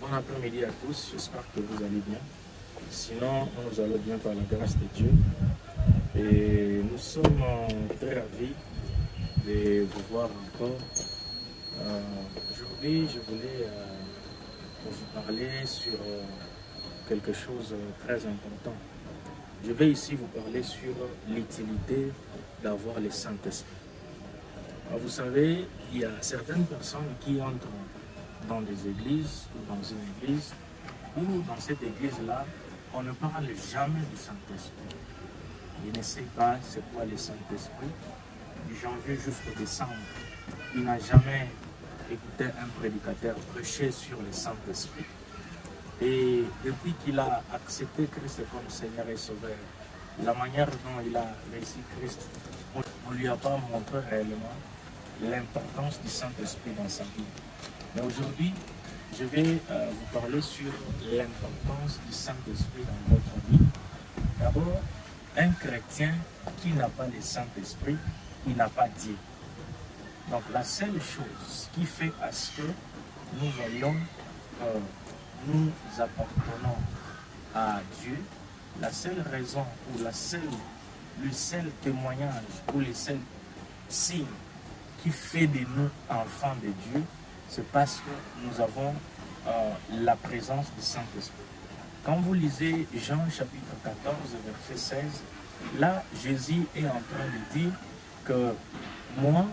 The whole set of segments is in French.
Bon après-midi à tous, j'espère que vous allez bien. Sinon, nous allons bien par la grâce de Dieu. Et nous sommes très ravis de vous voir encore. Aujourd'hui, je voulais vous parler sur quelque chose de très important. Je vais ici vous parler sur l'utilité d'avoir le Saint-Esprit. Vous savez, il y a certaines personnes qui entrent dans des églises ou dans une église où dans cette église-là, on ne parle jamais du Saint-Esprit. Il ne sait pas c'est quoi le Saint-Esprit. Du janvier jusqu'au décembre, il n'a jamais écouté un prédicateur prêcher sur le Saint-Esprit. Et depuis qu'il a accepté Christ comme Seigneur et Sauveur, la manière dont il a reçu Christ, on ne lui a pas montré réellement l'importance du Saint-Esprit dans sa vie. Mais aujourd'hui, je vais vous parler sur l'importance du Saint-Esprit dans votre vie. D'abord, un chrétien qui n'a pas le Saint-Esprit, il n'a pas Dieu. Donc la seule chose qui fait à ce que nous voyons nous appartenons à Dieu, la seule raison ou le seul témoignage ou le seul signe qui fait de nous enfants de Dieu, c'est parce que nous avons la présence du Saint-Esprit. Quand vous lisez Jean chapitre 14, verset 16, là, Jésus est en train de dire que moi,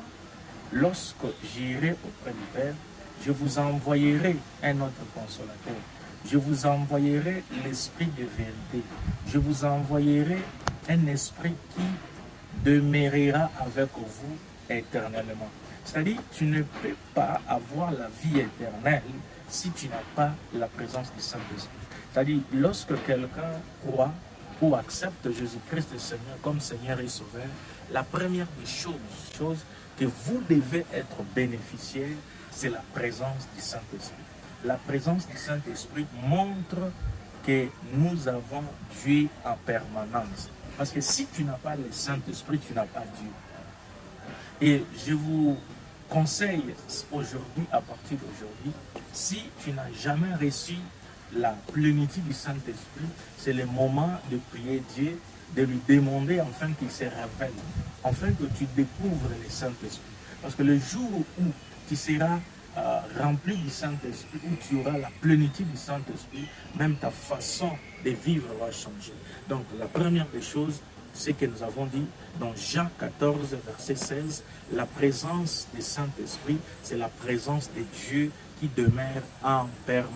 lorsque j'irai auprès du Père, je vous envoyerai un autre consolateur. Je vous envoyerai l'esprit de vérité. Je vous envoyerai un esprit qui demeurera avec vous éternellement. C'est-à-dire, tu ne peux pas avoir la vie éternelle si tu n'as pas la présence du Saint-Esprit. C'est-à-dire, lorsque quelqu'un croit ou accepte Jésus-Christ Seigneur comme Seigneur et Sauveur, la première des choses que vous devez être bénéficiaire, c'est la présence du Saint-Esprit. La présence du Saint-Esprit montre que nous avons Dieu en permanence. Parce que si tu n'as pas le Saint-Esprit, tu n'as pas Dieu. Et je vous conseille aujourd'hui, à partir d'aujourd'hui, si tu n'as jamais reçu la plénitude du Saint-Esprit, c'est le moment de prier Dieu, de lui demander enfin qu'il se révèle, afin que tu découvres le Saint-Esprit. Parce que le jour où tu seras rempli du Saint-Esprit, où tu auras la plénitude du Saint-Esprit, même ta façon de vivre va changer. Donc la première des choses, c'est que nous avons dit dans Jean 14, verset 16, la présence du Saint-Esprit, c'est la présence de Dieu qui demeure en permanence.